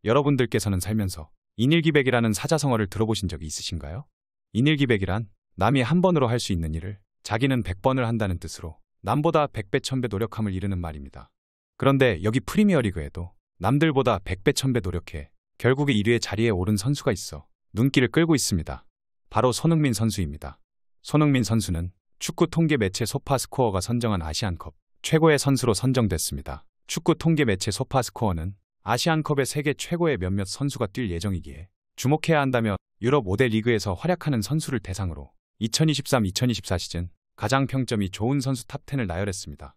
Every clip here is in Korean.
여러분들께서는 살면서 인일기백이라는 사자성어를 들어보신 적이 있으신가요? 인일기백이란 남이 한 번으로 할 수 있는 일을 자기는 100번을 한다는 뜻으로 남보다 100배 1000배 노력함을 이르는 말입니다. 그런데 여기 프리미어리그에도 남들보다 100배 1000배 노력해 결국에 1위의 자리에 오른 선수가 있어 눈길을 끌고 있습니다. 바로 손흥민 선수입니다. 손흥민 선수는 축구 통계 매체 소파스코어가 선정한 아시안컵 최고의 선수로 선정됐습니다. 축구 통계 매체 소파스코어는 아시안컵의 세계 최고의 몇몇 선수가 뛸 예정이기에 주목해야 한다며 유럽 5대 리그에서 활약하는 선수를 대상으로 2023-2024 시즌 가장 평점이 좋은 선수 탑10을 나열했습니다.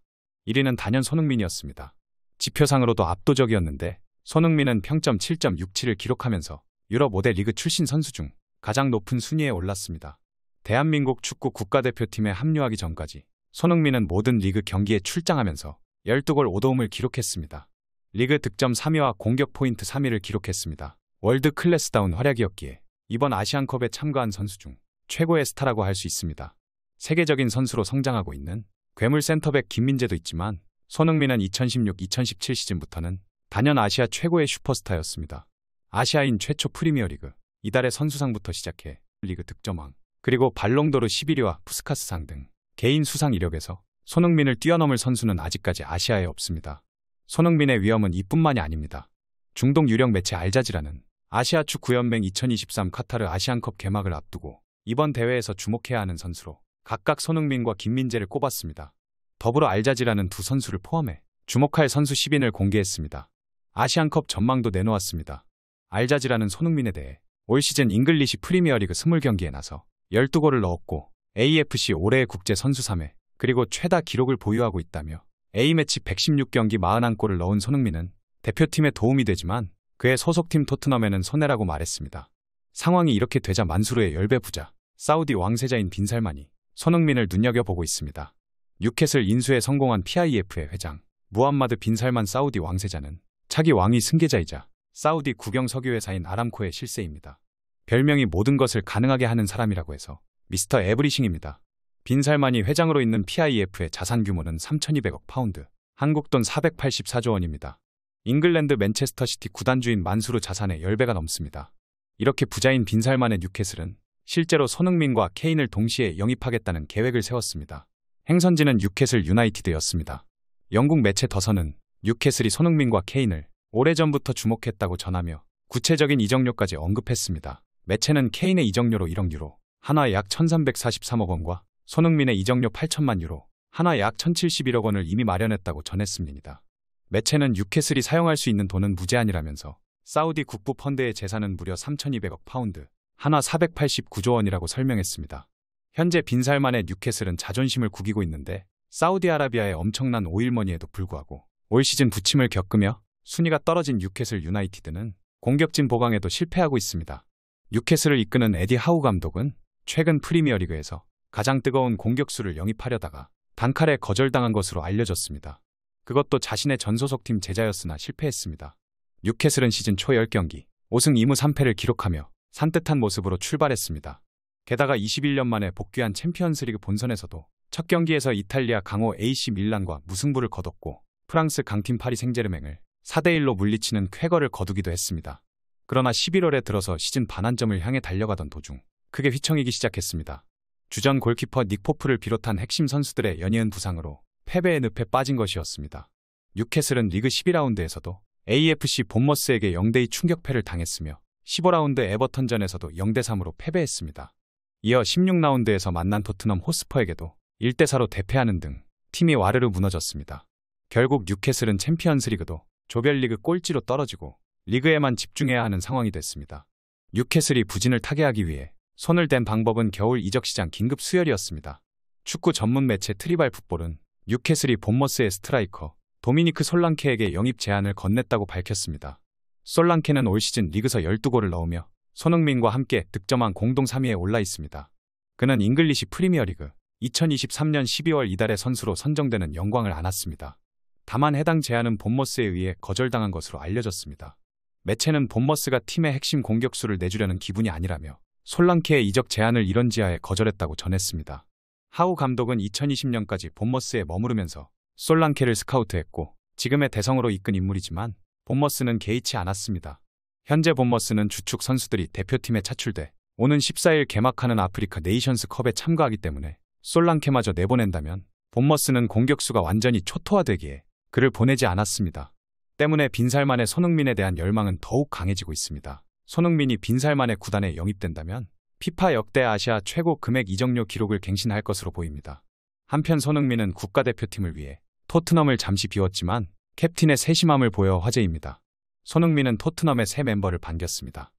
1위는 단연 손흥민이었습니다. 지표상으로도 압도적이었는데 손흥민은 평점 7.67을 기록하면서 유럽 5대 리그 출신 선수 중 가장 높은 순위에 올랐습니다. 대한민국 축구 국가대표팀에 합류하기 전까지 손흥민은 모든 리그 경기에 출장하면서 12골 5도움을 기록했습니다. 리그 득점 3위와 공격 포인트 3위를 기록했습니다. 월드 클래스다운 활약이었기에 이번 아시안컵에 참가한 선수 중 최고의 스타라고 할 수 있습니다. 세계적인 선수로 성장하고 있는 괴물 센터백 김민재도 있지만 손흥민은 2016-2017 시즌부터는 단연 아시아 최고의 슈퍼스타였습니다. 아시아인 최초 프리미어리그 이달의 선수상부터 시작해 리그 득점왕 그리고 발롱도르 11위와 푸스카스상 등 개인 수상 이력에서 손흥민을 뛰어넘을 선수는 아직까지 아시아에 없습니다. 손흥민의 위엄은 이뿐만이 아닙니다. 중동 유력 매체 알자지라는 아시아 축구연맹 2023 카타르 아시안컵 개막을 앞두고 이번 대회에서 주목해야 하는 선수로 각각 손흥민과 김민재를 꼽았습니다. 더불어 알자지라는 두 선수를 포함해 주목할 선수 10인을 공개했습니다. 아시안컵 전망도 내놓았습니다. 알자지라는 손흥민에 대해 올 시즌 잉글리시 프리미어리그 20경기에 나서 12골을 넣었고 AFC 올해의 국제 선수 3회 그리고 최다 기록을 보유하고 있다며 A매치 116경기 41골을 넣은 손흥민은 대표팀에 도움이 되지만 그의 소속팀 토트넘에는 손해라고 말했습니다. 상황이 이렇게 되자 만수르의 열배 부자 사우디 왕세자인 빈살만이 손흥민을 눈여겨보고 있습니다. 뉴캐슬 인수에 성공한 PIF의 회장 무함마드 빈살만 사우디 왕세자는 차기 왕위 승계자이자 사우디 국영 석유회사인 아람코의 실세입니다. 별명이 모든 것을 가능하게 하는 사람이라고 해서 미스터 에브리싱입니다. 빈살만이 회장으로 있는 PIF의 자산 규모는 3,200억 파운드, 한국 돈 484조 원입니다. 잉글랜드 맨체스터시티 구단주인 만수르 자산의 10배가 넘습니다. 이렇게 부자인 빈살만의 뉴캐슬은 실제로 손흥민과 케인을 동시에 영입하겠다는 계획을 세웠습니다. 행선지는 뉴캐슬 유나이티드였습니다. 영국 매체 더선은 뉴캐슬이 손흥민과 케인을 오래전부터 주목했다고 전하며 구체적인 이적료까지 언급했습니다. 매체는 케인의 이적료로 1억 유로, 한화 약 1,343억 원과 손흥민의 이적료 8천만 유로, 한화 약 1,071억 원을 이미 마련했다고 전했습니다. 매체는 뉴캐슬이 사용할 수 있는 돈은 무제한이라면서 사우디 국부 펀드의 재산은 무려 3,200억 파운드, 한화 489조 원이라고 설명했습니다. 현재 빈살만의 뉴캐슬은 자존심을 구기고 있는데 사우디아라비아의 엄청난 오일머니에도 불구하고 올 시즌 부침을 겪으며 순위가 떨어진 뉴캐슬 유나이티드는 공격진 보강에도 실패하고 있습니다. 뉴캐슬을 이끄는 에디 하우 감독은 최근 프리미어리그에서 가장 뜨거운 공격수를 영입하려다가 단칼에 거절당한 것으로 알려졌습니다. 그것도 자신의 전 소속팀 제자였으나 실패했습니다. 뉴캐슬은 시즌 초 10경기 5승 2무 3패를 기록하며 산뜻한 모습으로 출발했습니다. 게다가 21년 만에 복귀한 챔피언스리그 본선에서도 첫 경기에서 이탈리아 강호 AC 밀란과 무승부를 거뒀고 프랑스 강팀 파리 생제르맹을 4대1로 물리치는 쾌거를 거두기도 했습니다. 그러나 11월에 들어서 시즌 반환점을 향해 달려가던 도중 크게 휘청이기 시작했습니다. 주전 골키퍼 닉 포프를 비롯한 핵심 선수들의 연이은 부상으로 패배의 늪에 빠진 것이었습니다. 뉴캐슬은 리그 12라운드에서도 AFC 본머스에게 0대2 충격패를 당했으며 15라운드 에버턴전에서도 0대3으로 패배했습니다. 이어 16라운드에서 만난 토트넘 호스퍼에게도 1대4로 대패하는 등 팀이 와르르 무너졌습니다. 결국 뉴캐슬은 챔피언스리그도 조별리그 꼴찌로 떨어지고 리그에만 집중해야 하는 상황이 됐습니다. 뉴캐슬이 부진을 타개하기 위해 손을 댄 방법은 겨울 이적시장 긴급 수혈이었습니다. 축구 전문 매체 트리발 풋볼은 뉴캐슬이 본머스의 스트라이커 도미니크 솔랑케에게 영입 제안을 건넸다고 밝혔습니다. 솔랑케는 올 시즌 리그서 12골을 넣으며 손흥민과 함께 득점왕 공동 3위에 올라 있습니다. 그는 잉글리시 프리미어리그 2023년 12월 이달에 선수로 선정되는 영광을 안았습니다. 다만 해당 제안은 본머스에 의해 거절당한 것으로 알려졌습니다. 매체는 본머스가 팀의 핵심 공격수를 내주려는 기분이 아니라며 솔랑케의 이적 제안을 이런 지하에 거절했다고 전했습니다. 하우 감독은 2020년까지 본머스에 머무르면서 솔랑케를 스카우트했고 지금의 대성으로 이끈 인물이지만 본머스는 개의치 않았습니다. 현재 본머스는 주축 선수들이 대표팀에 차출돼 오는 14일 개막하는 아프리카 네이션스컵에 참가하기 때문에 솔랑케마저 내보낸다면 본머스는 공격수가 완전히 초토화되기에 그를 보내지 않았습니다. 때문에 빈살만의 손흥민에 대한 열망은 더욱 강해지고 있습니다. 손흥민이 빈살만의 구단에 영입된다면 피파 역대 아시아 최고 금액 이적료 기록을 갱신할 것으로 보입니다. 한편 손흥민은 국가대표팀을 위해 토트넘을 잠시 비웠지만 캡틴의 세심함을 보여 화제입니다. 손흥민은 토트넘의 새 멤버를 반겼습니다.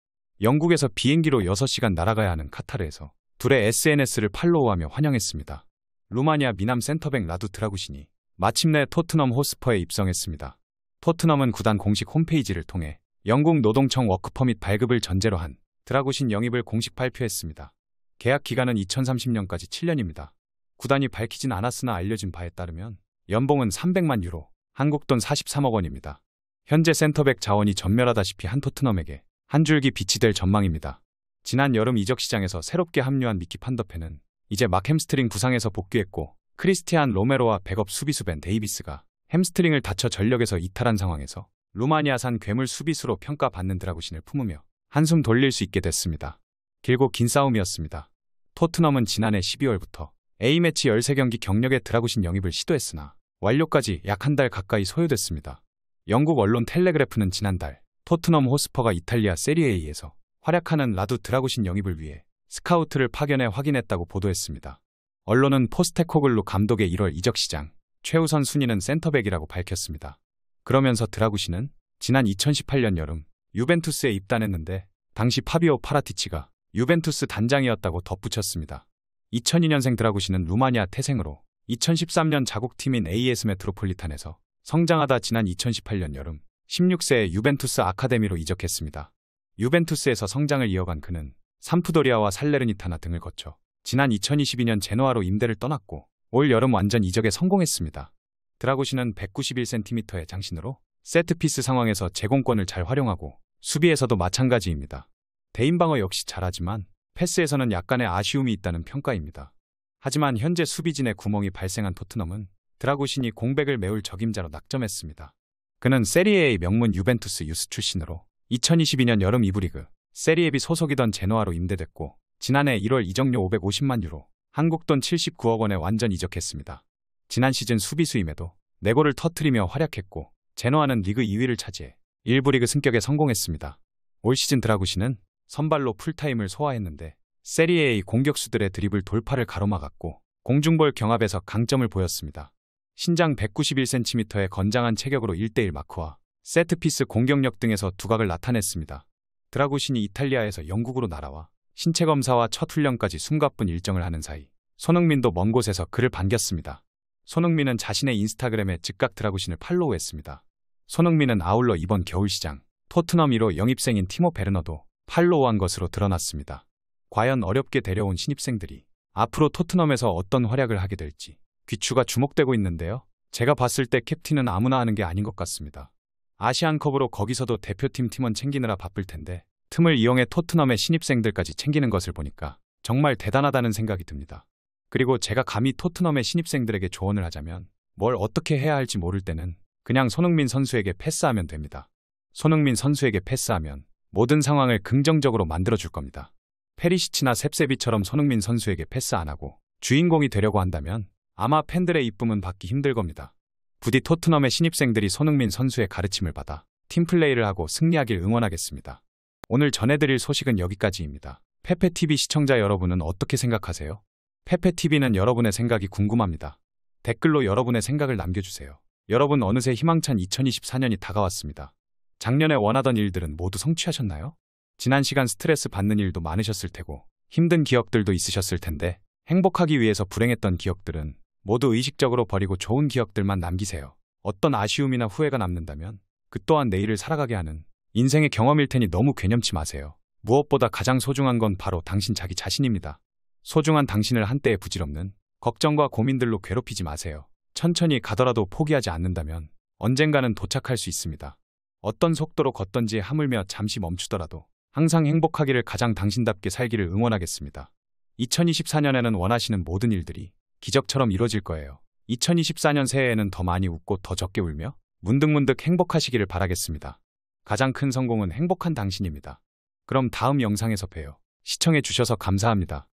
영국에서 비행기로 6시간 날아가야 하는 카타르에서 둘의 SNS를 팔로우하며 환영했습니다. 루마니아 미남 센터백 라두 드라구신이 마침내 토트넘 호스퍼에 입성했습니다. 토트넘은 구단 공식 홈페이지를 통해 영국 노동청 워크퍼밋 발급을 전제로 한 드라구신 영입을 공식 발표했습니다. 계약 기간은 2030년까지 7년입니다. 구단이 밝히진 않았으나 알려진 바에 따르면 연봉은 300만 유로, 한국 돈 43억 원입니다. 현재 센터백 자원이 전멸하다시피 한 토트넘에게 한 줄기 빛이 될 전망입니다. 지난 여름 이적 시장에서 새롭게 합류한 미키 판더펜은 이제 막 햄스트링 부상에서 복귀했고 크리스티안 로메로와 백업 수비수 벤 데이비스가 햄스트링을 다쳐 전력에서 이탈한 상황에서 루마니아산 괴물 수비수로 평가받는 드라구신을 품으며 한숨 돌릴 수 있게 됐습니다. 길고 긴 싸움이었습니다. 토트넘은 지난해 12월부터 A매치 13경기 경력의 드라구신 영입을 시도했으나 완료까지 약 한 달 가까이 소요됐습니다. 영국 언론 텔레그래프는 지난달 토트넘 호스퍼가 이탈리아 세리에A에서 활약하는 라두 드라구신 영입을 위해 스카우트를 파견해 확인했다고 보도했습니다. 언론은 포스테코글루 감독의 1월 이적 시장 최우선 순위는 센터백이라고 밝혔습니다. 그러면서 드라구신은 지난 2018년 여름 유벤투스에 입단했는데 당시 파비오 파라티치가 유벤투스 단장이었다고 덧붙였습니다. 2002년생 드라구신은 루마니아 태생으로 2013년 자국팀인 AS 메트로폴리탄에서 성장하다 지난 2018년 여름 16세에 유벤투스 아카데미로 이적했습니다. 유벤투스에서 성장을 이어간 그는 삼프도리아와 살레르니타나 등을 거쳐 지난 2022년 제노아로 임대를 떠났고 올 여름 완전 이적에 성공했습니다. 드라구신은 191cm의 장신으로 세트피스 상황에서 제공권을 잘 활용하고 수비에서도 마찬가지입니다. 대인방어 역시 잘하지만 패스에서는 약간의 아쉬움이 있다는 평가입니다. 하지만 현재 수비진에 구멍이 발생한 토트넘은 드라구신이 공백을 메울 적임자로 낙점했습니다. 그는 세리에의 명문 유벤투스 유스 출신으로 2022년 여름 2부 리그 세리에비 소속이던 제노아로 임대됐고 지난해 1월 이적료 550만 유로, 한국 돈 79억 원에 완전 이적했습니다. 지난 시즌 수비수임에도 4골을 터뜨리며 활약했고 제노아는 리그 2위를 차지해 1부 리그 승격에 성공했습니다. 올 시즌 드라구신은 선발로 풀타임을 소화했는데 세리에의 공격수들의 드리블 돌파를 가로막았고 공중볼 경합에서 강점을 보였습니다. 신장 191cm의 건장한 체격으로 1대1 마크와 세트피스 공격력 등에서 두각을 나타냈습니다. 드라구신이 이탈리아에서 영국으로 날아와 신체 검사와 첫 훈련까지 숨가쁜 일정을 하는 사이 손흥민도 먼 곳에서 그를 반겼습니다. 손흥민은 자신의 인스타그램에 즉각 드라구신을 팔로우했습니다. 손흥민은 아울러 이번 겨울 시장 토트넘 1호 영입생인 티모 베르너도 팔로우한 것으로 드러났습니다. 과연 어렵게 데려온 신입생들이 앞으로 토트넘에서 어떤 활약을 하게 될지 귀추가 주목되고 있는데요. 제가 봤을 때 캡틴은 아무나 하는 게 아닌 것 같습니다. 아시안컵으로 거기서도 대표팀 팀원 챙기느라 바쁠 텐데 틈을 이용해 토트넘의 신입생들까지 챙기는 것을 보니까 정말 대단하다는 생각이 듭니다. 그리고 제가 감히 토트넘의 신입생들에게 조언을 하자면 뭘 어떻게 해야 할지 모를 때는 그냥 손흥민 선수에게 패스하면 됩니다. 손흥민 선수에게 패스하면 모든 상황을 긍정적으로 만들어줄 겁니다. 페리시치나 셉세비처럼 손흥민 선수에게 패스 안 하고 주인공이 되려고 한다면 아마 팬들의 이쁨은 받기 힘들 겁니다. 부디 토트넘의 신입생들이 손흥민 선수의 가르침을 받아 팀플레이를 하고 승리하길 응원하겠습니다. 오늘 전해드릴 소식은 여기까지입니다. 페페TV 시청자 여러분은 어떻게 생각하세요? 페페TV는 여러분의 생각이 궁금합니다. 댓글로 여러분의 생각을 남겨주세요. 여러분 어느새 희망찬 2024년이 다가왔습니다. 작년에 원하던 일들은 모두 성취하셨나요? 지난 시간 스트레스 받는 일도 많으셨을 테고 힘든 기억들도 있으셨을 텐데 행복하기 위해서 불행했던 기억들은 모두 의식적으로 버리고 좋은 기억들만 남기세요. 어떤 아쉬움이나 후회가 남는다면 그 또한 내일을 살아가게 하는 인생의 경험일 테니 너무 괴념치 마세요. 무엇보다 가장 소중한 건 바로 당신 자기 자신입니다. 소중한 당신을 한때의 부질없는 걱정과 고민들로 괴롭히지 마세요. 천천히 가더라도 포기하지 않는다면 언젠가는 도착할 수 있습니다. 어떤 속도로 걷던지 하물며 잠시 멈추더라도 항상 행복하기를 가장 당신답게 살기를 응원하겠습니다. 2024년에는 원하시는 모든 일들이 기적처럼 이루어질 거예요. 2024년 새해에는 더 많이 웃고 더 적게 울며 문득문득 행복하시기를 바라겠습니다. 가장 큰 성공은 행복한 당신입니다. 그럼 다음 영상에서 봬요. 시청해 주셔서 감사합니다.